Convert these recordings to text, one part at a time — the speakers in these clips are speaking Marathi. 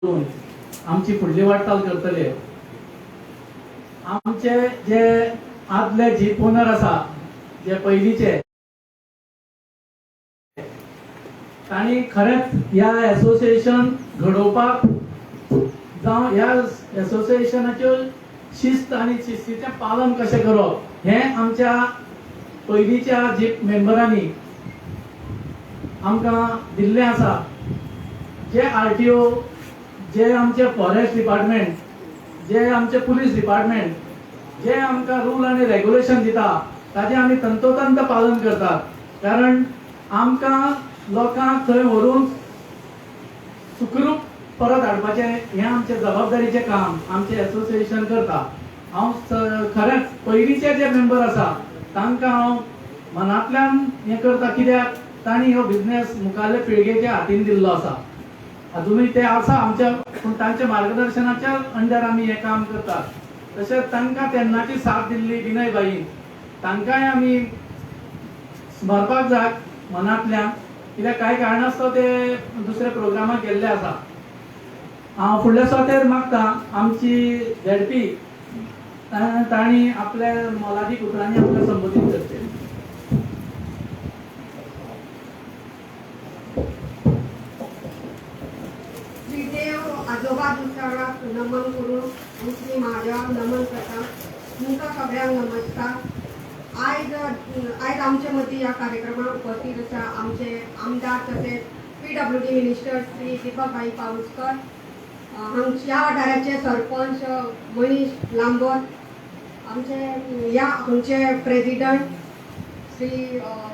आमची फुडली वाटचाल करतले. आमचे जे आदले जीप ओनर आसा जे पयलींचे तांणी खरेंच ह्या एसोसिएशन घडोवपाक जावं ह्या एसोसिएशनाच्यो शिस्त आनी शिस्तीचें पालन कशें करप हें आमच्या पयलींच्या जीप मेंबरांनी आमकां दिल्लें आसा. जे आरटीओ, जे आमचे फॉरेस्ट डिपार्टमेंट, जे आमचे पुलीस डिपार्टमेंट, जे आमकां रूल आनी रेग्युलेशन दिता ताजें आमी तंतोतंत पालन करतात. कारण आमकां लोकांक थंय व्हरून सुखरूप परत हाडपाचें हें आमचें जबाबदारीचें काम आमचें एसोसिएशन करता. हांव खरेंच पयलींचे जे मेंबर आसा तांकां हांव मनांतल्यान हें करता, कित्याक तांणी हो बिझनेस मुखारले पिळगेच्या हातीन दिल्लो आसा. अजूनय ते आसा आमच्या, पूण तांच्या मार्गदर्शनाच्या अंडर आमी हें काम करतात. तशेंच तांकां तेन्नाची साथ दिल्ली विनय बाईन, तांकांय आमी स्मरपाक जाय मनांतल्यान, कित्याक कांय कारणास्तव ते दुसऱ्या प्रोग्रामाक गेल्ले आसा. हांव फुडल्या सुवातेर मागता आमची झेडपी तांणी आपल्या मोलादीक उतरांनी आमकां संबोधीत करचें. आजोबा दुसऱ्याक नमन करून मुस्लिम महादेवाक नमन करता. तुमकां सगळ्यांक नमस्कार. आयज आमचे मदीं ह्या कार्यक्रमाक उपस्थित आसा आमचे आमदार तशेंच PWD मिनिस्टर श्री दीपक भाई पाऊसकर, ह्या वाठाराचे सरपंच मनीष लांबर, आमचे प्रेसिडेंट श्री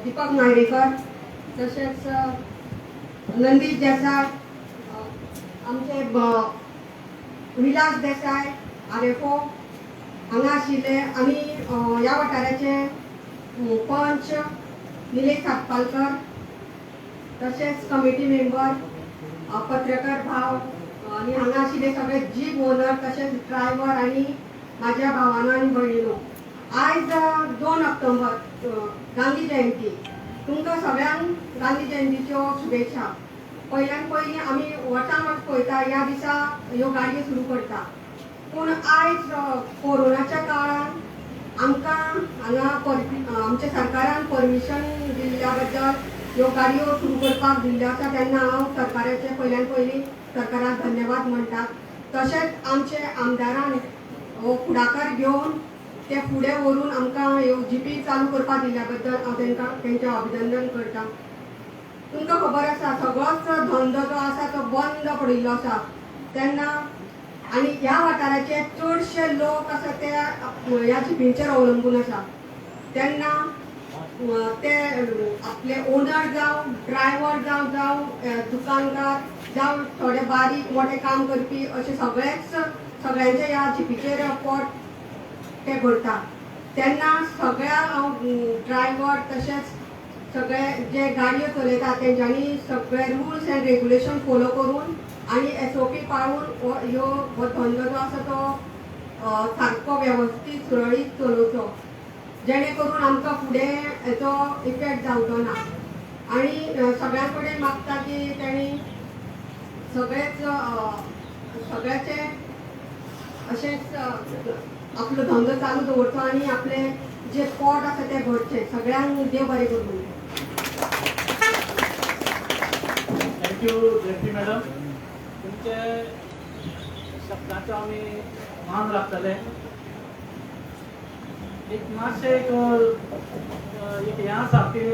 दीपक नायरेकर, तशेंच नंदीश देसाय, आमचे विलास देसाय आरेफो हांगा आशिल्ले, आनी ह्या वाठाराचे पंच निलेश सातपालकर, तशेंच कमिटी मेंबर, पत्रकार भाव आनी हांगा आशिल्ले सगळे जीप ओनर, तशेंच ड्रायव्हर आनी म्हाज्या भावानो आनी भयणीनो. आयज 2 ऑक्टोबर गांधी जयंती. तुमकां सगळ्यांक गांधी जयंतीच्यो शुभेच्छा. पयल्यान पयलीं आमी वर्सान वर्स पळयता ह्या दिसा ह्यो गाडयो सुरू करता, पूण आयज कोरोनाच्या काळान आमकां हांगा आमच्या सरकारान परमिशन दिल्ल्या बद्दल ह्यो गाडयो सुरू करपाक दिल्ल्यो आसा, तेन्ना हांव सरकाराचे पयल्यान पयलीं सरकाराक धन्यवाद म्हणटा. तशेंच आमचे आमदारान हो फुडाकार घेवन ते फुडें व्हरून आमकां ह्यो जीपी चालू करपाक दिल्ल्या बद्दल हांव तेंचें अभिनंदन करता. तुमकां खबर आसा सगळोच धंदो जो आसा तो बंद पडिल्लो आसा तेन्ना, आनी ह्या वाठाराचे चडशे लोक आसा ते ह्या जिपींचेर अवलंबून आसा. तेन्ना ते आपले ओनर जावं, ड्रायव्हर जावं, दुकानदार जावं, थोडे बारीक मोठे काम करपी अशे सगळ्यांचे ह्या जिपीचेर पोट ते भरता. तेन्ना सगळ्या ड्रायव्हर तशेंच सगळे जे गाडयो चलयता तेंच्यांनी सगळे रुल्स एंड रेग्युलेशन फॉलो करून आनी SOP पाळून हो धंदो जो आसा तो सारको वेवस्थीत सुरळीत चलोवचो, जेणे करून आमकां फुडें हेचो इफेक्ट जावचो ना. आनी सगळ्यां कडेन मागता की तेणी सगळ्याचे अशेंच आपलो धंदो चालू दवरचो आनी आपले जे पोट आसा ते भरचे. सगळ्यांक देव बरें करूं. Thank you ZP madam. तुमचे शब्दाचो आमी मान राखतले. एक मातशें एक हें आसा की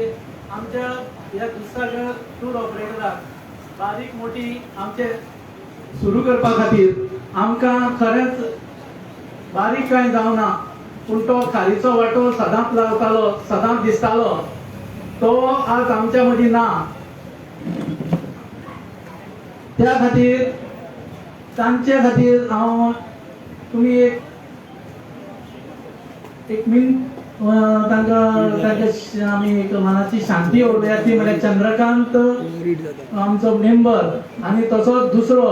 आमच्या ह्या दुसऱ्या टूर ऑपरेटराक बारीक मोठी आमचे सुरू करपा खातीर आमकां खरेंच बारीक कांय जावना, पूण तो खालीचो वांटो सदांच लावतालो, सदांच दिसतालो, तो आज आमच्या मदीं ना. त्या खातीर तांचे खातीर हांव तुमी एक मिनट तांकां आमी एक मनाची शांती ओडुया. ती म्हळ्यार चंद्रकांत आमचो मेंबर आनी तसोच दुसरो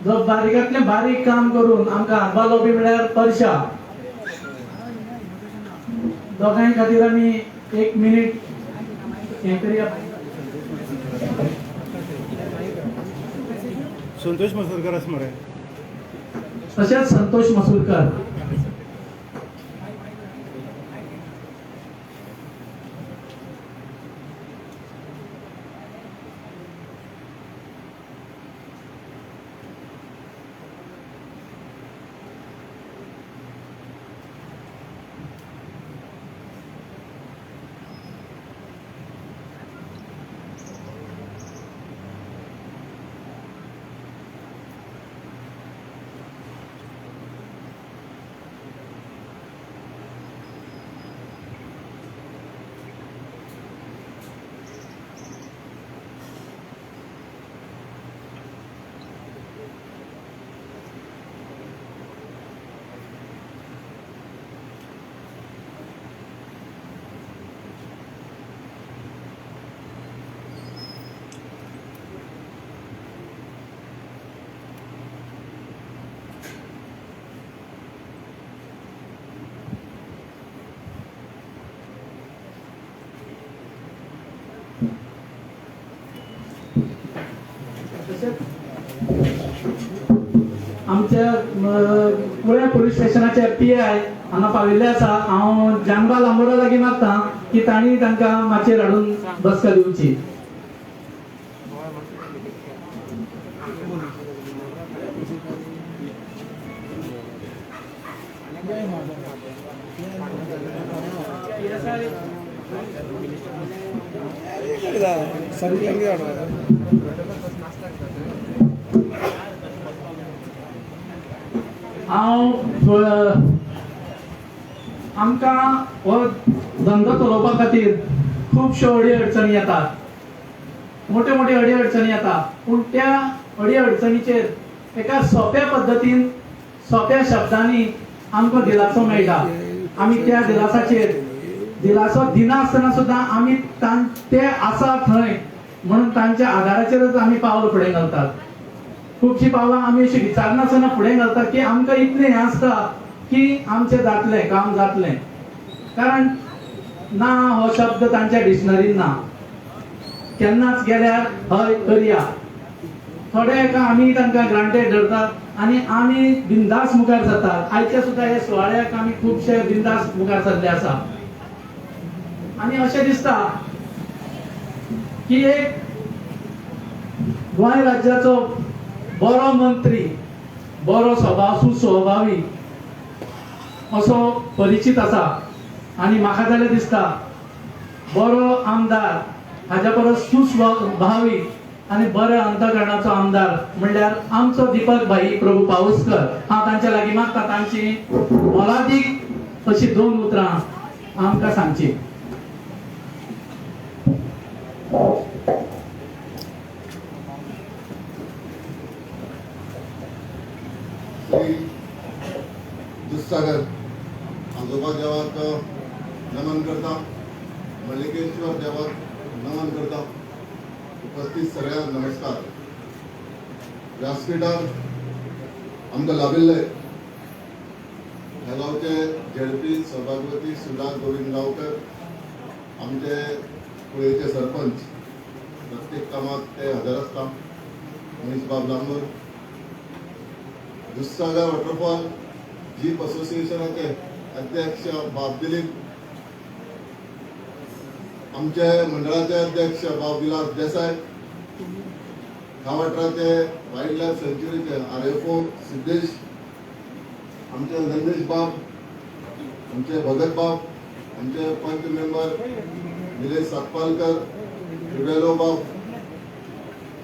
जो बारीकांतले बारीक काम करून आमकां हातभार लावपी म्हळ्यार परशा. दोगांय खातीर आमी 1 मिनिट हें करया. संतोष मसूरकर आसा मरे. तशेंच संतोष मसूरकर. आमच्या कुळ्या पोलीस स्टेशनाचे PI हांगा पाविल्ले आसा. हांव जानबा लांबोरा लागीं मागता की तांणी तांकां माचयेर हाडून बसका दिवची. आमकां हो धंदो चलोवपा खातीर खुबश्यो अडी अडचणी येतात. मोठ्यो मोठ्यो अडी अडचणी येतात. पूण त्या अडी अडचणीचेर एका सोप्या पद्दतीन सोप्या शब्दांनी आमकां दिलासो मेळटा. आमी त्या दिलासो दिनासतना सुद्दां आमी ते आसा थंय म्हणून तांच्या आदाराचेरच आमी पावल फुडें घालतात. खुबशीं पावलां आमी अशीं विचारनासतना फुडें घालतात की आमकां इतलें हें आसता की आमचें जातलें काम जातलें. कारण ना हो शब्द तांच्या डिक्शनरीन ना. केन्नाच गेल्यार हय करया. थोडे एका आमी तांकां ग्रांटेड धरतात आनी आमी बिंदास मुखार सरतात. आयच्या सुद्दां हे सुवाळ्याक आमी खुबशे बिंदास मुखार सरले आसा. आनी अशें दिसता की एक गोंय राज्याचो बरो मंत्री, बरो स्वभाव सुस्वभावी असो परिचित आसा. आनी म्हाका जाल्यार दिसता बरो आमदार हाज्या परस सुस्वभावी आनी बऱ्या अंतकरणाचो आमदार म्हणल्यार आमचो दीपक भाई प्रभू पाऊसकर. हांव तांच्या लागीं मागता तांची मोलादीक अशी 2 उतरां आमकां सांगची. श्री दुधसागर आजोबा देवाक नमन करता. मल्लिकेश्वर देवाक नमन करता. उपस्थित सगळ्यांक नमस्कार. व्यासपीठार आमकां लाभिल्ले ह्या गांवचे झेडपी सभापती सुदास गोविंद गांवकर, आमचे कुळेचे सरपंच, प्रत्येक कामात ते हजर आसता. मनीष बाब लांबर, दुधसागर वॉटरफॉल जीप असोसिएशनाचे अध्यक्ष बाब दिलीप, आमचे मंडळाचे अध्यक्ष बाब विलास देसाय, ह्या वाठाराचे वायल्ड लायफ सँच्युरीचे RFO सिद्धेश, आमचे नंदेश बाब, आमचे भगत बाब, आमचे पंच मेंबर निलेश सातपालकर, ट्रिवेलो बाब,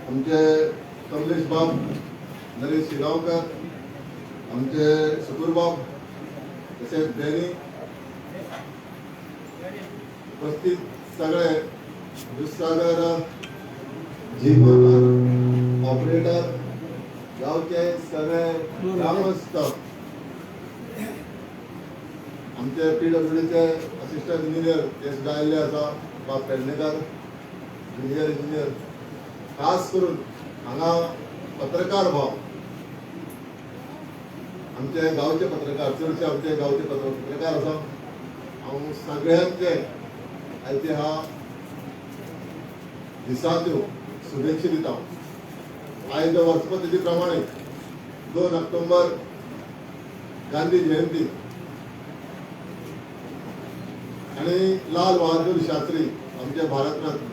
आमचे कमलेश बाब, नरेश शिगांवकर, आमचे सुकूर बाब, तसेच बेनी, उपस्थित सगळे दुधसागर जीप ऑपरेटर, गावचे सगळे ग्रामस्थ, आमचे PWDचे असिस्टंट इंजिनियर ते सुद्दां आयिल्ले आसा. बाब पेडणेकर ज्युनियर इंजिनियर, खास करून हांगा पत्रकार भाव, आमचे गांवचे पत्रकार, चडशे आमचे गांवचे पत्रकार आसा. हांव सगळ्यांचे आयच्या ह्या दिसाच्यो शुभेच्छा दिता. आयज वर्सपती प्रमाणे 2 ऑक्टोबर गांधी जयंती आणि लाल बहादूर शास्त्री आमचे भारतरत्न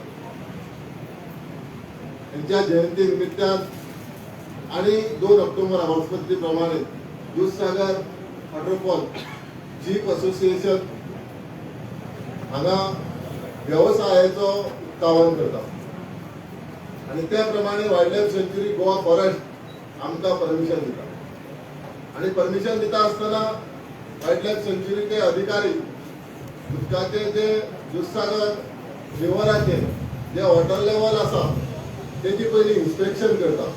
यांच्या जयंती निमित्तान आणि 2 ऑक्टोबर वर्सपती प्रमाणे दूधसागर वॉटरफॉल जीप असोसिएशन हांगा व्यवसायाचो उक्तावण करता आणि त्या प्रमाणे वायल्ड लायफ सँच्युरी गोवा फॉरेस्ट आमकां परमिशन दिता आणि परमिशन दिता आसतना वायल्ड लायफ सँच्युरीचे अधिकारी उदकाचे जे दूधसागर रिव्हराचे जे वॉटर लेवल आसा तेजी पयली इन्स्पेक्शन करता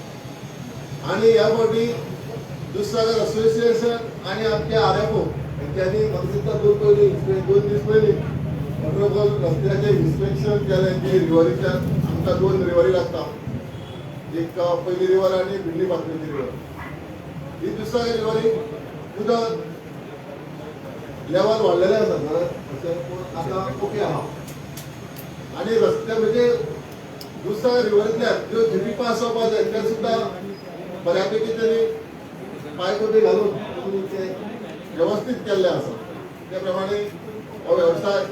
आणि ह्या फावटी दूधसागर असोसिएशन आणि आमचे RFO यांच्यानी म्हाका दिसता 2 दीस पयलीं वॉटरफॉल रस्त्याचे इन्स्पेक्शन केलें जी रिव्हरीच्या आमकां 2 रिव्हरी लागता एक पयली रिव्हर आणि बिल्ली पातळीची रिव्हर ही दूधसागर रिव्हरी उदक लेवल वाडलेलें आसा आता ओके आहा आणि रस्ते म्हणजे दूधसागर रिव्हरींतल्यान ज्यो जीपी आसोवपा जाय ते सुद्दां बऱ्यापैकी त्यांनी पायकोटी घालून ते व्यवस्थित केल्ले आसा त्या प्रमाणे हो व्यवसाय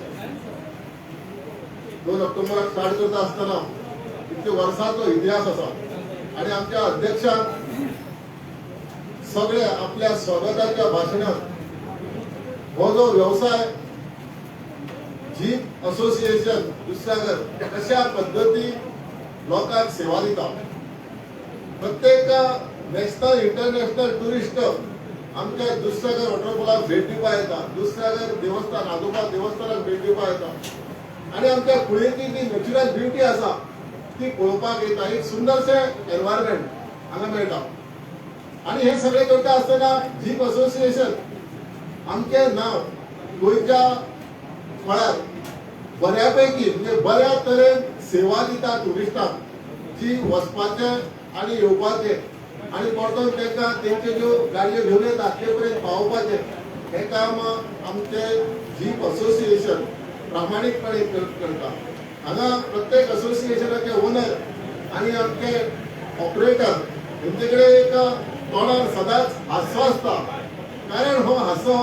2 ऑक्टोबराक स्टार्ट करता आसतना इतके वर्सांचो इतिहास आसा आणि आमच्या अध्यक्षान सगळ्या आपल्या स्वागताच्या भाशणात हो जो व्यवसाय जीप असोसिएशन दूधसागर कशा पद्धती लोकांक सेवा दिता प्रत्येक नॅशनल इंटरनॅशनल टुरिस्ट आमच्या दूधसागर वॉटरफॉलाक भेट दिवपा येता दूधसागर देवस्थान आजोबा देवस्थानाक भेट दिवपा येता आणि आमच्या कुळेची जी नॅचरल ब्युटी आसा ती पळोवपाक येता एक सुंदरशे एनवायरमेंट हांगा मेळटा आणि हे सगळे करता आसतना जीप असोसिएशन आमचे नाव गोंयच्या मळार बऱ्यापैकी म्हणजे बऱ्या तरेन सेवा दिता टुरिस्टांक जी वचपाचे आणि येवपाचे आणि परतून तांकां तेंच्यो ज्यो गाडयो घेवन येतात ते पर्यंत पावोवपाचे हे काम आमचे जीप असोसिएशन प्रामाणीकपणे करता हांगा प्रत्येक असोसिएशनाचे ओनर आणि आमचे ऑपरेटर हेंचे कडेन एक तोंडार सदांच हांसो आसता कारण हो हांसो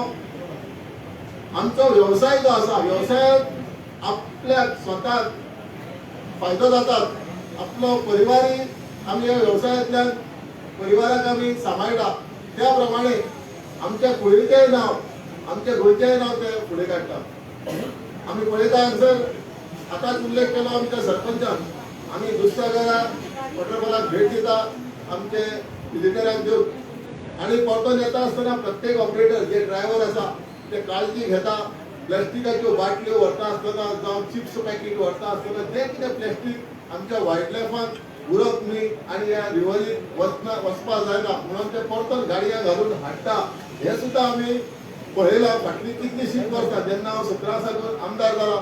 आमचो व्यवसाय जो आसा व्यवसायात आपल्याक स्वताक फायदो जातात आपलो परिवारी आमी ह्या व्यवसायांतल्यान परिवाराक आमी सांबाळटा त्या प्रमाणे आमच्या कुळीचेंय नांव आमच्या गोंयचेंय नांव ते फुडें काडटा आमी पळयता हांगसर आतांच उल्लेख केलो आमच्या सरपंचान आमी दूधसागराक वॉटरफॉलाक भेट दिता आमचे विजिटरांक घेवन आणि परतून येता आसतना प्रत्येक ऑपरेटर जे ड्रायव्हर आसा ते काळजी घेता प्लास्टिकाच्यो बाटल्यो व्हरता आसतना जावं चिप्स पॅकेट व्हरता आसतना जे कितें प्लास्टीक आमच्या वायल्ड लायफाक उरप न्ही आणि ह्या रिव्हरीत वचपा जायना म्हणून ते परतून गाडया घालून हाडटा हे सुद्दां आमी पळयलां फाटलीं कितलींशींच वर्सां जेन्ना हांव 17 साकून आमदार जाला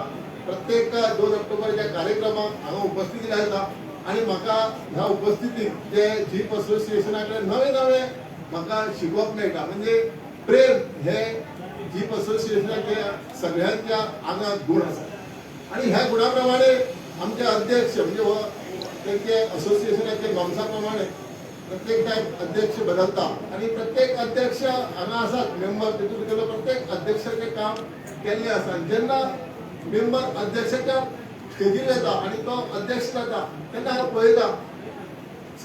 प्रत्येक 2 ऑक्टोबरच्या कार्यक्रमाक हांगा उपस्थिती लायता आणि म्हाका ह्या उपस्थितीक जे जीप असोसिएशना कडेन नवे नवे म्हाका शिकवप मेळटा म्हणजे प्रेम हे जीप असोसिएशनाचे सगळ्यांच्या आंगात गुण आसा आणि ह्या गुणा प्रमाणे आमचे अध्यक्ष म्हणजे हो त्यांचे असोसिएशनाचे नॉर्म्सा प्रमाणे प्रत्येक टायम अध्यक्ष बदलता आणि प्रत्येक अध्यक्ष हांगा आसात मेंबर तितून भितर प्रत्येक अध्यक्षाचे काम केल्लें आसा जेन्ना मेंबर अध्यक्षाच्या स्टेजीर येता आणि तो अध्यक्ष जाता तेन्ना हांव पळयता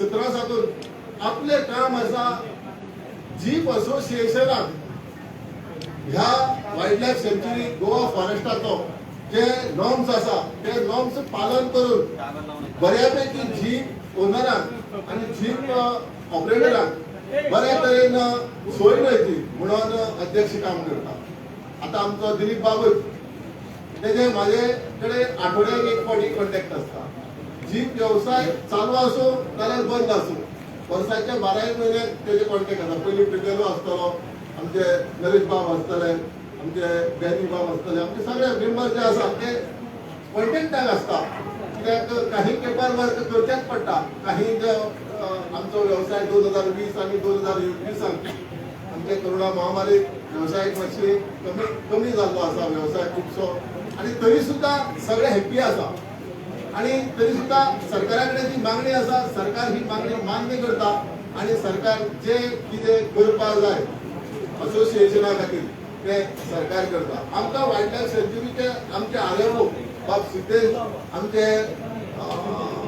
17 साकून आपले काम आसा जीप असोसिएशनाक ह्या वायल्ड लायफ सँच्युरी गोवा फॉरेस्टाचो जे नॉर्म्स आसा ते नॉर्म्स पालन करून बऱ्यापैकी जीप ओनरांक आणि जीप ऑपरेटरांक बऱ्या तरेन सोय मेळची म्हणून अध्यक्ष काम करता आता आमचो दिलीप बाबूच तेजे म्हाजे कडेन आठवड्याक एक फावटी कॉन्टॅक्ट आसता जीप व्यवसाय चालू आसूं नाल्यार बंद आसूं वर्साचे 12 म्हयने तेजे कॉन्टॅक्ट आसा पयलीं प्रिपेरो आसतलो आमचे नरेश बाब आसतले आमचे बॅनी बाब आसतले आमचे सगळे मेंबर जे आसा ते कॉन्टॅक्टाक आसता कित्याक काही पेपर वर्क करचेच पडटा काही आमचो व्यवसाय 2020 आणि 2021 आमचे कोरोना महामारी व्यवसायाक मातशी कमी जाल्लो आसा व्यवसाय खुबसो आणि तरी सुद्धा सगळे हॅप्पी आसा आणि तरी सुद्धा सरकाराकडे जी मागणी आसा सरकार ही मागणी मान्य करता आणि सरकार जे कितें करपाक जाय असोसिएशना खातीर ते सरकार करता. आमकां वायल्ड लायफ सँच्युरीचे आमचे आरएफओ बाब सिद्धेश आमचे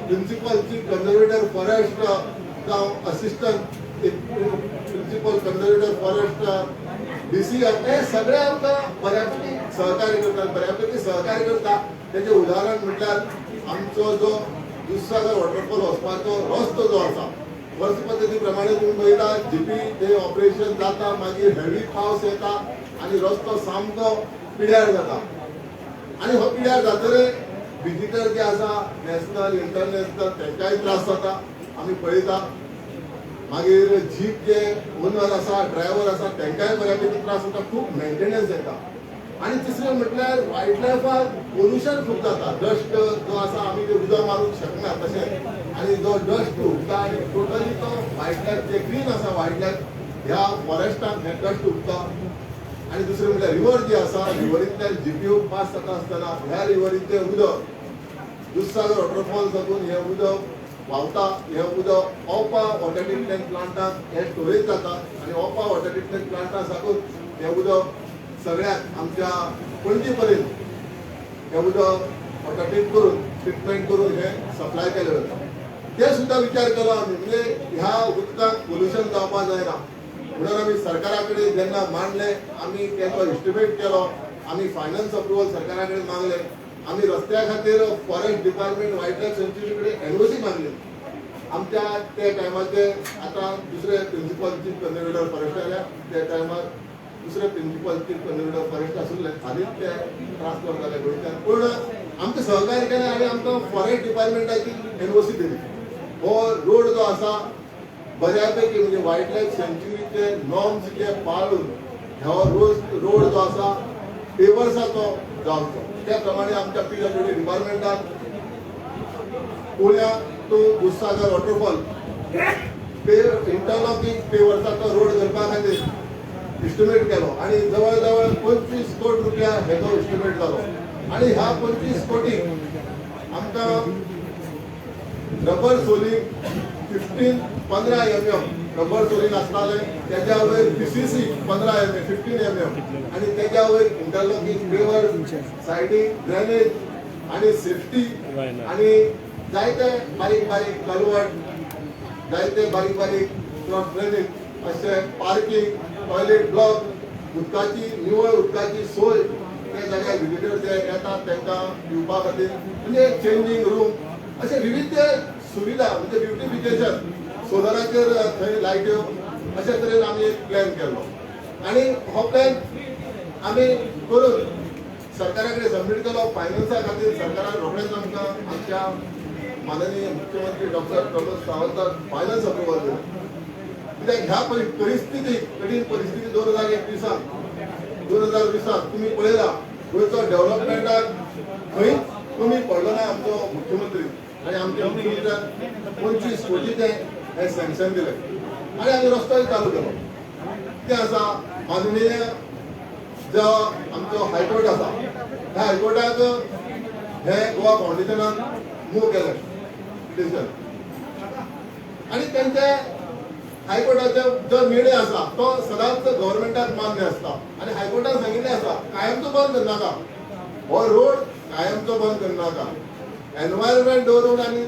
प्रिन्सिपल चीफ कन्झर्वेटर फॉरेस्ट जावं assistant principal conservator forest DC हे सगळे आमकां बऱ्यापैकी सहकार्य करतात, बऱ्यापैकी सहकार्य करता. त्याचे उदाहरण म्हटल्यार आमचो जो दुधसागर वॉटरफॉल वचपाचो रस्तो जो आसा वर्ष पद्दती प्रमाणे तुम्ही पळयता जीपी ते ऑपरेशन जाता मागीर हेवी पावस येता आणि रस्तो सामको पिड्यार जाता आणि हो पिड्यार जातरे विजिटर जे आसा नॅशनल इंटरनॅशनल तेंकाय त्रास जाता आमी पळयता. मागीर जीप जे ओनर आसा ड्रायव्हर आसा तेंकाय बऱ्यापैकी त्रास जाता, खूप मेंटेनन्स येता. आणि तिसरें म्हटल्यार वायल्ड लायफाक पोल्युशन खूप जाता. डस्ट जो आसा आमी ते उदक मारूंक शकना तशें आणि जो डस्ट उरता आणि टोटली तो वायल्ड लायफ जे ग्रीन आसा वायल्ड लायफ ह्या फॉरेस्टान हे डस्ट उरता. आणि दुसरें म्हटल्यार रिवर जी आसा रिवरींतल्यान जीपीओ पास जाता आसतना ह्या रिवरींतलें उदक दुधसागर वॉटरफॉल साकून हें उदक व्हांवता. हें उदक ओपा वॉटर ट्रिटमेंट प्लांटाक हें स्टोरेज जाता आणि ओपा वॉटर ट्रिटमेंट प्लांटा साकून हें उदक सगळ्याक आमच्या पणजी पर्यंत हें उदक वॉटर ट्रिटमेंट करून हें सप्लाय केलें वता. ते सुद्धा विचार केलो आमी म्हणजे ह्या उदकाक पोल्युशन जावपाक जायना म्हणून आमी सरकारा कडेन जेन्ना मांडले आमी तेचो एस्टिमेट केलो, आमी फायनान्स अप्रुवल सरकारा कडेन मागले, आमी रस्त्या खातीर फॉरेस्ट डिपार्टमेंट वायल्ड लायफ सँच्युरी कडेन एनओसी मागली. आमच्या ते टायमाचे आतां दुसरे प्रिन्सिपल चीफ कन्झर्वेटर फॉरेस्ट आल्या त्या टायमार दुसरे प्रिन्सिपल चीफ कन्झर्वेटर फॉरेस्ट आसले आदींच ते ट्रान्सफर जाले गोंयच्यान. पूण आमकां सहकार्य केलें आनी आमकां फॉरेस्ट डिपार्टमेंटाची एनओसी दिली. हो रोड जो आसा बऱ्यापैकी म्हणजे वायल्ड लायफ सँच्युरीचे नॉर्म्स जे पाळून हो रोड जो आसा पेवर्साचो जावचो त्या प्रमाणे आमच्या पीडब्ल्यूडी डिपार्टमेंटान पुण्या टू दुधसागर वॉटरफॉल इंटरलॉकिंग पेवर्साचो रोड करपा खातीर एस्टिमेट केलो आणि जवळ जवळ 25 कोटी रुपया हेचो एस्टिमेट जालो. आणि ह्या 25 कोटीक आमकां rubber soling 15 mm rubber soling आसताले, त्याच्या वयर पीसीसी 15 mm 15 mm आणि त्याच्या वयर इंटरलॉकिंग पेवर सायडीक ड्रेनेज आणि सेफ्टी आणि जायते बारीक बारीक कलवट जायते बारीक बारीक क्रॉस ड्रेनेज अशे पार्किंग टॉयलेट ब्लॉक उदकाची निवळ उदकाची सोय त्या जाग्यार विजिटर जे येतात तांकां पिवपा खातीर म्हणजे चेंजिंग रूम अशे विविध सुविधा म्हणजे ब्युटिफिकेशन सोलराचेर थंय लायट्यो अशे तरेन आमी एक प्लॅन केलो. आणि हो प्लॅन आमी करून सरकारा कडेन सबमीट केलो. फायनान्सा खातीर सरकारान रोखडेंच आमकां आमच्या माननीय मुख्यमंत्री डॉक्टर प्रमोद सावंताक फायनान्स अप्रुवल दिलें. कित्याक ह्या परिस्थितीक कठीण परिस्थिती 2020 तुम्ही पळयला गोंयचो डेव्हलपमेंटाक खंयच कमी पडलो ना आमचो मुख्यमंत्री आणि आमच्या मुख्यमंत्र्यान 25 कोटीचे हे सँक्शन दिले आणि आमी रस्तोय चालू केलो. ते आसा माननीय जो आमचो हायकोर्ट आसा ह्या हायकोर्टाक हे गोवा फाउंडेशनान मूव केलें पिटिशन आणि त्यांचे हायकोर्टाचे जो निर्णय आसा तो सदांच गव्हर्नमेंटाक मान्य आसता आणि हायकोर्टान सांगिल्लें आसा कायमचो बंद करनाका हो रोड कायमचो बंद करनाका. एनवायरमेंट दवरून आनी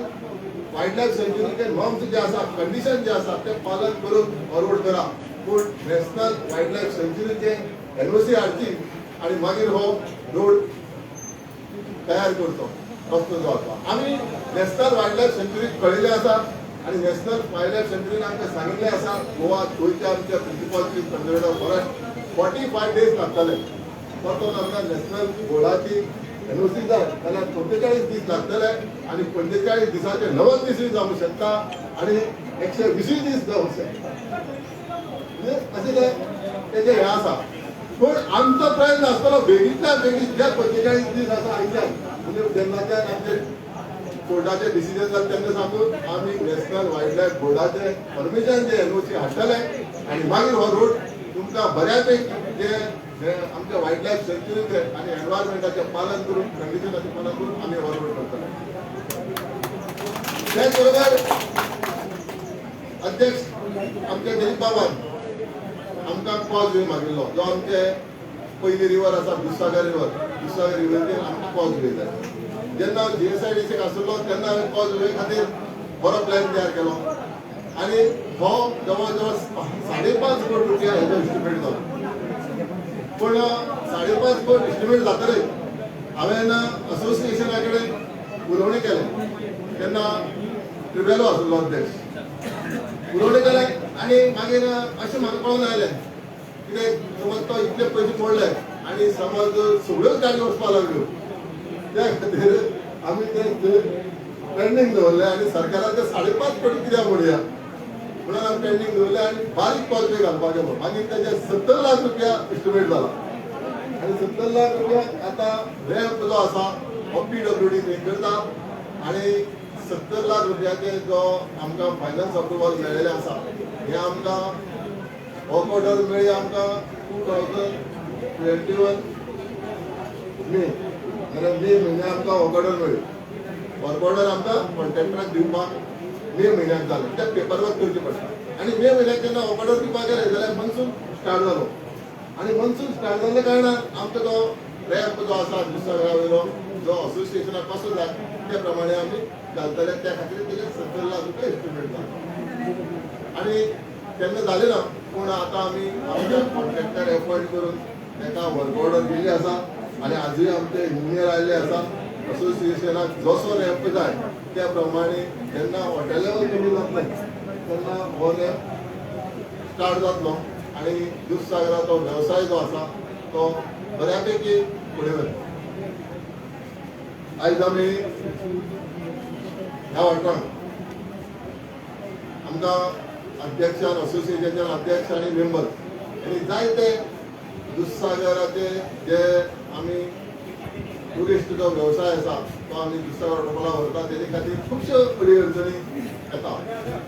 वायल्ड लायफ सँच्युरीचे नॉर्म्स जे आसा कंडिशन जे आसा ते पालन करून हो रोड करा. पूण नॅशनल वायल्ड लायफ सँच्युरीचे एनओसी हाडची आणि मागीर हो रोड तयार करचो रस्तो जो आसा. आमी नॅशनल वायल्ड लायफ सँच्युरीक कळिल्लें आसा आणि नॅशनल वायल्ड लायफ सँच्युरीन आमकां सांगिल्लें आसा गोवा गोंयच्या आमच्या principal chief conservator forest 45 days लागतले. परतून आमकां नॅशनल बोर्डाची एनओसी जाय जाल्यार 45 दीस लागतले आणि 45 दिसाचे 90 दीसय जावंक शकता आणि 120 दीस जावंक शकता. म्हणजे अशें तेजें हें आसा. पूण आमचो प्रयत्न आसतलो बेगींतल्या बेगीन जे 45 दीस आसा आयच्यान म्हणजे जेन्नाच्यान आमचे कोर्टाचे डिसिजन जाता तेन्ना साकून आमी नॅशनल वायल्ड लायफ बोर्डाचे परमिशन जे एनओसी हाडटले आणि मागीर हो रोड तुमकां बऱ्यापैकी जे आमच्या वायल्ड लायफ सँच्युरीचे आणि एनवायरमेंटाचे पालन करून कंडिशनाचे पालन करून आमी हो रोड करतले. त्याच बरोबर अध्यक्ष आमचे दिलीप बाबान आमकां पॉज वे मागिल्लो जो आमचे पयली रिवर आसा दुधसागर रिव्हरीचेर आमकां पॉज वे जाय जेन्ना GSIDC आसलो तेन्ना हांवें पॉज वे खातीर बरो प्लॅन तयार केलो आनी हो जवळ जवळ 5.5 कोटी रुपया हेजो एस्टिमेट जालो पूण 5.5 कोटी एस्टिमेट जातकीर हांवें असोसिएशना कडेन उलोवणी केलें तेन्ना ट्रिबेलो आसलो अध्यक्ष उलोवणी केलें आनी मागीर अशें म्हाका कळून आयलें कितें समज तो इतले पयशे पडले आनी समज सगळ्योच गाडी वचपाक लागल्यो त्या खातीर आमी ते पेंडींग दवरले आनी सरकारान ते 5.5 कोटी कित्याक म्हणया म्हणून आमी पेंडींग दवरले आनी बारीक पॉज घालपाक गेलो मागीर तेजे 70 लाख रुपया एस्टिमेट जाला आनी 70 लाख रुपया आतां रॅम्प जो आसा हो PWD थंय करता आनी 70 लाख रुपयाचे जो आमकां फायनान्स अप्रुवल मेळिल्लें आसा हें आमकां वर्क ऑर्डर मेळ्ळी आमकां 2021 मे म्हयन्याक आमकां वर्क ऑर्डर मेळ्ळी वर्क ऑर्डर आमकां कॉन्ट्रॅक्टराक दिवपाक मे म्हयन्याक जालें ते पेपर वर्क करचें पडटा आनी मे म्हयन्याक जेन्ना वर्क ऑर्डर दिवपाक गेले जाल्यार मनसून स्टार्ट जालो आनी मनसून स्टार्ट जाल्ल्या कारणान आमचो तो रॅम्प जो आसा दुधसागरा वयलो जो असोसिएशनाक कसो जाय त्या प्रमाणे आमी घालतले त्या खातीर तेजे 70 लाख रुपया एस्टिमेट जालो आनी तेन्ना जालें ना पूण आतां आमी आमच्या कॉन्ट्रॅक्टर अपॉयंट करून ताका वर्क ऑर्डर दिल्ली आसा आनी आजूय आमचे इंजिनियर आयिल्ले आसा असोसिएशनाक जसो रॅम्प जाय त्या प्रमाणे जेन्ना हॉटेलावर कमी जातलें तेन्ना हो रॅम्प स्टार्ट जातलो आनी दुधसागराचो वेवसाय जो आसा तो बऱ्यापैकी फुडें वतलो आयज आमी ह्या वाठारांत आमकां अध्यक्षान असोसिएशनाचे अध्यक्ष आनी मेंबर आनी जायते दुधसागराचे जे आमी टुरिस्ट जो वेवसाय आसा तो आमी दुधसागर वॉटरफॉलाक व्हरता तेजे खातीर खुबश्यो अडचणी येता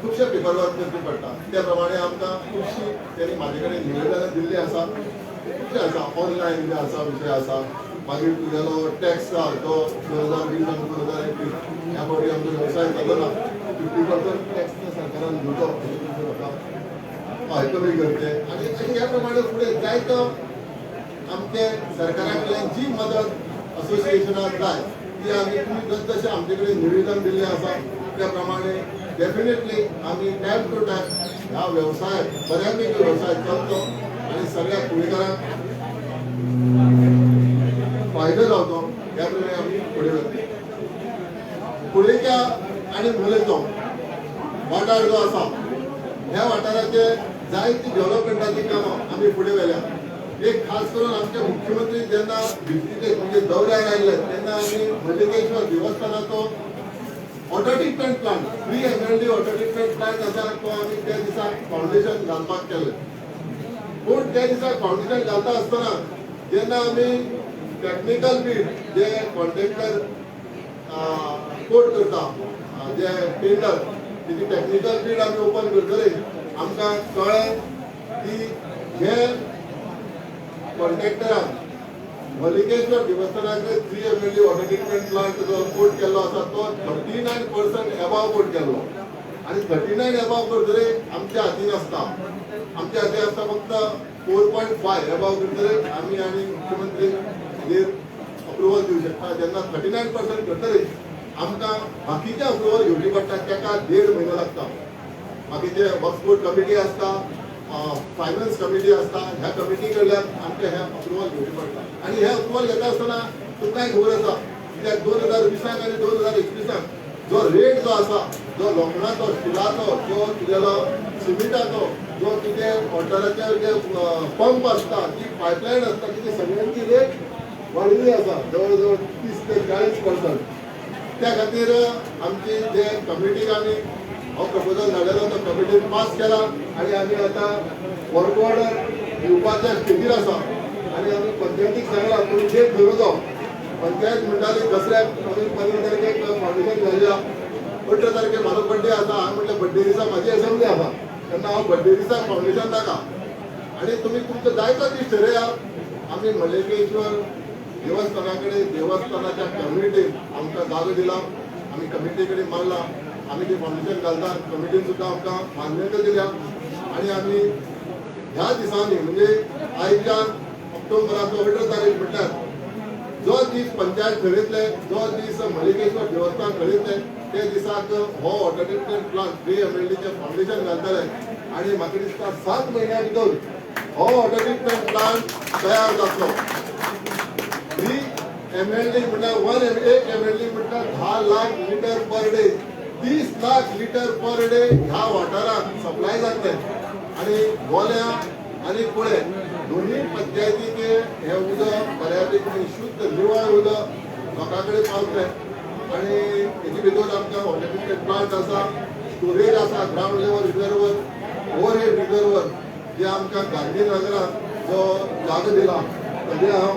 खुबशे पेपर वर्क करचे पडटा त्या प्रमाणे आमकां खुबशी तेणी म्हाजे कडेन निवेदनां दिल्लीं आसा खुबशे आसा ऑनलायन जे आसा विशय आसा मागीर तुगेलो टॅक्स जो 2020 आनी 2021 ह्या फावटी आमचो वेवसाय जालो ना 50% टॅक्स सरकारान दिवचो हय कमी करचे आनी ह्या प्रमाणे फुडें जायतो आमचे सरकारा कडल्यान जी मदत असोसिएशनाक जाय ती आमी तुमी जशें आमचे कडेन निवेदन दिल्लें आसा त्या प्रमाणे डेफिनेटली आमी टायम टू टायम ह्या वेवसाय बऱ्यापैकी वेवसाय चलतो आनी सगळ्या कुडीकारांक फायदो जावचो ह्या प्रमाणे आमी फुडें वतले कुडीच्या आनी मुलेचो वाठार जो आसा ह्या वाठाराचे जायती डेव्हलपमेंटाची कामां आमी फुडें व्हेल्या एक खास करून आमचे मुख्यमंत्री जेन्ना विजिटीचेर म्हणजे दौऱ्यार आयिल्ले तेन्ना आमी मल्लिकेश्वर देवस्थानाचो water treatment plant free MLD water treatment plant आसा तो आमी त्या दिसा फावंडेशन घालपाक केलें पूण त्या दिसा फावंडेशन घालता आसतना जेन्ना आमी टॅक्निकल बीड जे कॉन्ट्रॅक्टर कोट करता जे टेंडर तेजी टॅक्निकल बीड आमी ओपन करतले आमकां कळ्ळें की जे कॉन्ट्रॅक्टरान मल्लिकेश्वर देवस्थानाचे 3 MLD वॉटर ट्रिटमेंट प्लांट जो कोट केल्लो आसा तो 39% एबाव कोट केल्लो आनी 39 एबाव करतले आमच्या हातीन आसता आमच्या हातीन आसता फक्त 4.5 एबाव करतले आमी आनी मुख्यमंत्री अप्रुवल दिवं शकता जेन्ना 39% करतले आमकां बाकीचे अप्रुवल घेवची पडटा ताका 1.5 म्हयनो लागता बाकीचे वक्फ बोर्ड कमिटी आसता फायनान्स कमिटी आसता ह्या कमिटी कडल्यान आमचे हे अप्रुवल घेवचे पडटा आनी हे अप्रुवल घेता आसतना तुमकांय खबर आसा कित्याक 2020 आनी 2021 जो रेट जो आसा जो लोखंडाचो स्टिलाचो जो तुगेलो सिमिटाचो जो तुगे वॉटराचेर जे पंप आसता जी पायपलायन आसता ती सगळ्यांची रेट वाडिल्ली आसा जवळ जवळ 30 ते 40%. त्या खातीर आमची जे कमिटीक आमी हो प्रपोजल धाडलेलो तो कमिटीन पास केला आनी आमी आतां वर्क ऑर्डर दिवपाच्या स्टेजीर आसा आनी आमी पंचायतीक सांगला तुमी डेट धरूचो पंचायत म्हणटाली दसऱ्याक आमी 15 तारखेक फावंडेशन घालया 18 तारखेक म्हाजो बड्डे आसा हांवें म्हटलें बड्डे दिसा म्हाजी असेंब्ली आसा तेन्ना हांव बड्डे दिसा फावंडेशन नाका आनी तुमी तुमचो जायतो दीस ठरया आमी मल्लिकेश्वर देवस्थाना कडेन देवस्थानाच्या कमिटीन आमकां जागो दिला आमी कमिटी कडेन मागला आमी ती फाउंडेशन घालतात. कमिटीन सुद्दां आमकां मान्यता दिल्या आनी आमी ह्या दिसांनी म्हणजे आयच्यान ऑक्टोबराचो 18 तारीख म्हटल्यार जो दीस पंचायत थळीतले, जो दीस मल्लिकेश्वर देवस्थान थळीतले, ते दिसाक हो वॉटर ट्रिटमेंट प्लांट 3 MLDचे फाउंडेशन घालतले आनी म्हाका दिसता 7 म्हयन्या भितर हो वॉटर ट्रिटमेंट प्लांट तयार जातलो. 3 MLD म्हटल्यार 1 MLD म्हटल्यार 10 lakh litre per day, 30 lakh litre per day ह्या वॉटराक सप्लाय जातले आनी गोल्या आनी कुळे दोन्ही पंचायतीक हे उदक बऱ्यापैकी शुद्ध निवळ उदक लोकां कडेन पावतलें आनी हेजे भितर आमकां वॉटर ट्रिटमेंट प्लांट आसा, स्टोरेज आसा, ground level reservoir, overhead reservoir जे आमकां गांधीनगरांत जो जागो दिला ताजे हांव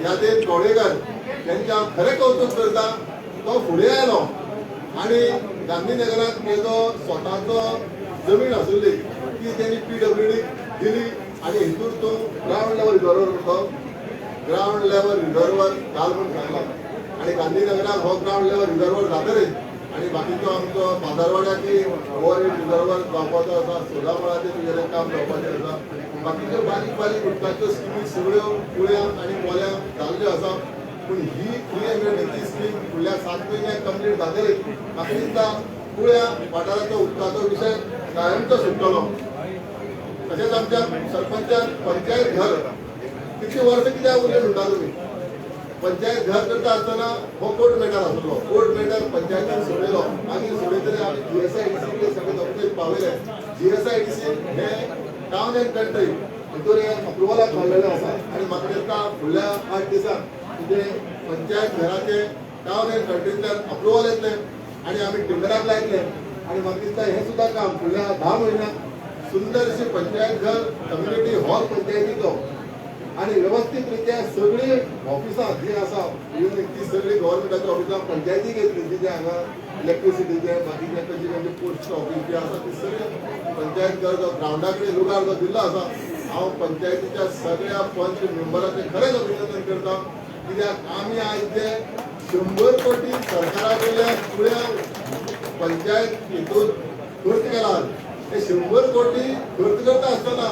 यादीन कोडेकर त्यांचे हांव खरें कौतुक करता. तो फुडें आयलो आनी गांधीनगरांत तेजो स्वताचो जमीन आशिल्ली ती तेणी PWD दिली आनी हितून तो ग्रावंड लेवल रिजर्वर करतो, ग्रावंड लेवल रिजर्वर घाल म्हूण सांगला आनी गांधीनगराक हो ग्रावंड लेवल रिजर्वर जातकीच आनी बाकीचो आमचो बाजारवाड्याची ओव्हरहेड रिजर्वर जावपाचो आसा, सोलामळाचें तुगेलें काम जावपाचें आसा, बाकीच्यो बारीक बारीक उदकाच्यो स्किमी सगळ्यो कुळ्यांक आनी कोल्याक जाल्ल्यो आसा. पूण ही 3 MLDची स्कीम फुडल्या 7 म्हयन्याक कंप्लीट जातकीच म्हाका दिसता कुळ्या वाठाराचो उदकाचो विशय कायमचो सुटतलो. तशेंच आमच्या सरपंचान पंचायत घर कितली वर्सां कित्याक उरले म्हणटा तुमी? पंचायत घर करता आसतना हो कोर्ट मॅटर आसलो, कोर्ट मॅटर पंचायतीन सोडयलो, मागीर सोडयतले आमी GSIDC सगळे डॉक्युमेंट पावयले. GSIDC हे टावन एंड कंट्री भितर हे अप्रुवलाक काडलेले आसा आनी म्हाका दिसता फुडल्या 8 दिसांक म्हणजे पंचायत घराचे टावन एंड कंट्रींतल्यान अप्रुवल येतले आनी आमी टेंडराक लायतले आनी म्हाका दिसता हे सुद्दां काम फुडल्या 10 म्हयन्याक सुंदरशी पंचायत घर कम्युनिटी हॉल पंचायतीचो आनी व्यवस्थीत रित्या सगळी ऑफिसां जी आसा ती सगळी गव्हर्मेंटाची ऑफिसां पंचायतीक येतली, जी हांगा इलेक्ट्रिसिटीचे बाकीचे खंयचे पोस्ट ऑफिस जे आसा ती सगळी पंचायत घर जो ग्रावंडा कडेन लुगार जो दिल्लो आसा. हांव पंचायतीच्या सगळ्या पंच मेंबरांचें खरेंच अभिनंदन करता कित्याक आमी आयज जे 100 कोटी सरकारा कडल्यान फुडें पंचायत हितून खर्च केला ते 100 कोटी खर्च करता आसतना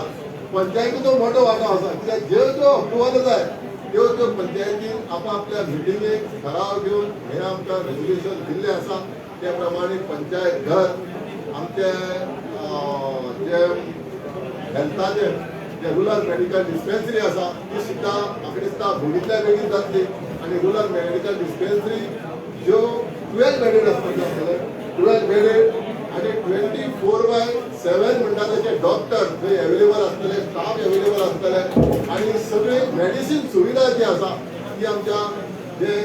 पंचायतीचो मोठो वांटो आसा कित्याक ज्यो ज्यो अप्रुवल जाय त्यो त्यो पंचायतीन आपापल्या मिटिंगेक ठराव घेवन हे आमकां रेजोल्युशन दिल्लें आसा. त्या प्रमाणे पंचायत घर आमचे जे हेल्थाचे जे रुरल मेडिकल डिस्पेन्सरी आसा ती सुद्दां म्हाका दिसता बेगींतल्या बेगीन जातली आनी रुरल मेडिकल डिस्पेन्सरी ज्यो 12 बेडेड आसतल्यो आसतले, 12 बेडेड आनी 24/7 म्हणटा तशे डॉक्टर थंय एवेलेबल आसतले, स्टाफ एवेलेबल आसतले आनी सगळी मेडिसीन सुविधा जी आसा ती आमच्या जे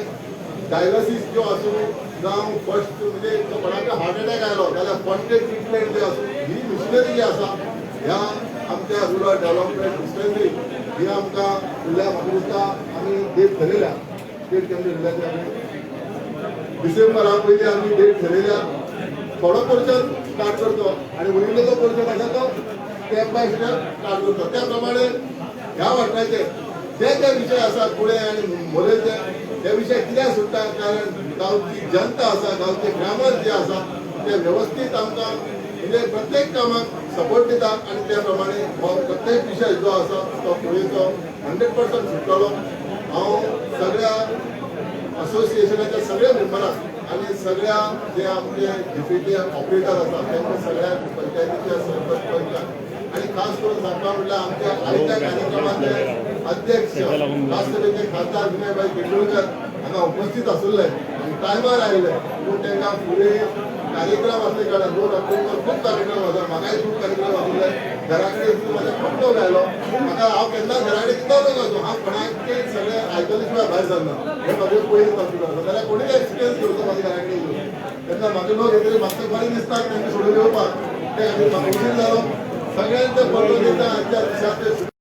डायलिसीस ज्यो आसूं जावं फर्स्ट म्हणजे कोणाक हार्ट अटॅक आयलो जाल्यार फर्स्ट एड ट्रिटमेंट जी आसूं ही मिशनरी जी आसा ह्या आमच्या रुरल डेव्हलपमेंट डिस्पेन्सरी ही आमकां फुडल्या म्हाका दिसता आमी डेट ठरयल्या. डेट केन्ना ठरयल्या आमी डिसेंबरा पयलीं आमी डेट ठरयल्या. थोडो पोर्शन स्टार्ट करतो आनी उरिल्लो जो पोर्शन आसा तो स्टेप बाय स्टेप स्टार्ट करतो. त्या प्रमाणे ह्या वाठाराचे जे जे विशय आसा कुळे आनी मोलेचे हे विशय कित्याक सुट्टा कारण गांवची जनता आसा, गांवचे ग्रामर जे आसा ते वेवस्थीत आमकां म्हणजे प्रत्येक कामाक सपोर्ट दिता आनी त्या प्रमाणे हो प्रत्येक विशय जो आसा तो फुडेंचो 100% सुटतलो. हांव सगळ्या असोसिएशनाच्या सगळ्या मेंबरांक आनी सगळ्या जे आमचे डिप्युटी ऑपरेटर आसा तांकां सगळ्या पंचायतीच्या सरपंच आनी खास करून सांगपा म्हटल्यार आमच्या आयच्या कार्यक्रमाचे अध्यक्ष राष्ट्रपतीचे खासदार विनयभाई तेंडुलकर हांगा उपस्थित आशिल्ले आनी टायमार आयले पूण तांकां फुडें कार्यक्रम आसले कारण 2 ऑक्टोबर खूब कार्यक्रम आसा. म्हाकाय खूब कार्यक्रम आशिल्ले. घरा कडेन म्हाजो पट्टो लायलो म्हाका हांव केन्ना घरा कडेन कितलो नजो हांव कोणाकय सगळें आयकले शिवाय भायर सरना हें म्हाजें पयलीं आशिल्लो जाल्यार कोणूय एक्सपिरियन्स घेवचो म्हाज्या घरा कडेन येवन तेन्ना म्हाका लोक येतले म्हाका बरें दिसता तांकां सोडून येवपाक ते खातीर म्हाका उशीर जालो. सगळ्यांचे पट्टो दिता आजच्या दिसाचे